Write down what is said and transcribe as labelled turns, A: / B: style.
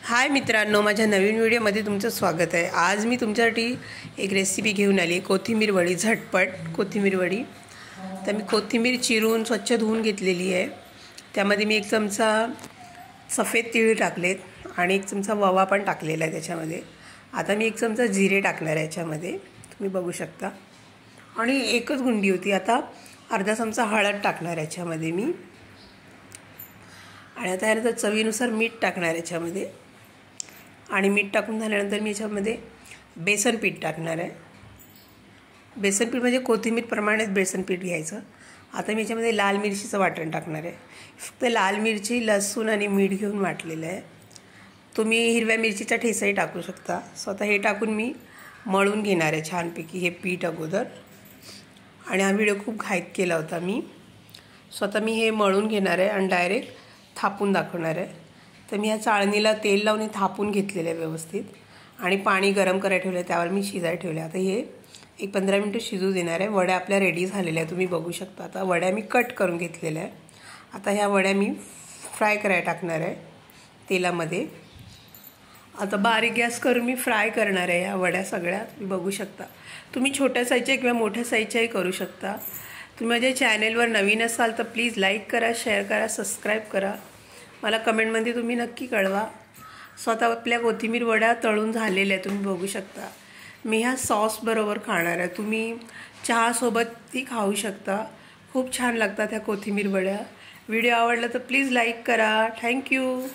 A: हाय मित्रांनो, माझ्या नवीन व्हिडिओमध्ये तुमचं स्वागत आहे। आज मी तुमच्यासाठी एक रेसिपी घेऊन आली, कोथिंबीर वडी, झटपट कोथिंबीर वडी। तर मी कोथिंबीर चिरून स्वच्छ धुवून घेतलेली आहे। त्यामध्ये मी 1 चमचा सफेद तीळ टाकलेत आणि 1 चमचा ओवा पण टाकलेला आहे त्याच्यामध्ये। आता मी 1 चमचा जिरे टाकणार आहे याच्यामध्ये, तुम्ही बघू शकता। आणि एकच गुंडी होती, आता अर्धा चमचा हळद टाकणार आहे याच्यामध्ये मी। आणि आता यानंतर चवीनुसार मीठ टाकणार आहे याच्यामध्ये। आणि मीठ टाकून झाल्यानंतर मी याच्यामध्ये बेसन पीठ टाकणार आहे। बेसन पीठ म्हणजे कोथिंबीर प्रमाणेच बेसन पीठ घ्यायचं। आता मी याच्यामध्ये लाल मिरचीचं वाटण टाकणार आहे। फक्त लाल मिरची, लसूण आणि मीठ घेऊन वाटलेलं आहे। तुम्ही हिरव्या मिरचीचा ठेचाही टाकू शकता। स्वतः हे टाकून मी मळून घेणार आहे छानपैकी हे पीठ अगोदर। आणि हा व्हिडिओ खूप घाईत केला होता मी। स्वतः मी हे मळून घेणार आहे आणि डायरेक्ट थापून दाखवणार आहे। तर मी ह्या चाळणीला तेल लावून थापून घेतलेलं आहे व्यवस्थित आणि पाणी गरम करायला ठेवलं आहे, त्यावर मी शिजायला ठेवले। आता हे एक 15 मिनिटं शिजू देणार आहे। वड्या आपल्या रेडी झालेल्या आहेत, तुम्ही बघू शकता। आता वड्या मी कट करून घेतलेल्या आहे। आता ह्या वड्या मी फ्राय करायला टाकणार आहे तेलामध्ये। आता बारीक गॅस करून मी फ्राय करणार आहे ह्या वड्या सगळ्या, तुम्ही बघू शकता। तुम्ही छोट्या साईजच्या किंवा मोठ्या साईजच्याही करू शकता। तुम्ही माझ्या चॅनेलवर नवीन असाल तर प्लीज लाईक करा, शेअर करा, सबस्क्राईब करा। मला कमेंटमध्ये तुम्ही नक्की कळवा। स्वतः आपल्या कोथिंबीर वड्या तळून झालेल्या आहेत, तुम्ही बघू शकता। मी ह्या सॉस बरोबर खाणार आहे, तुम्ही चहासोबत ती खाऊ शकता। खूप छान लागतात ह्या कोथिंबीर वड्या। व्हिडिओ आवडला तर प्लीज लाईक करा। थँक्यू।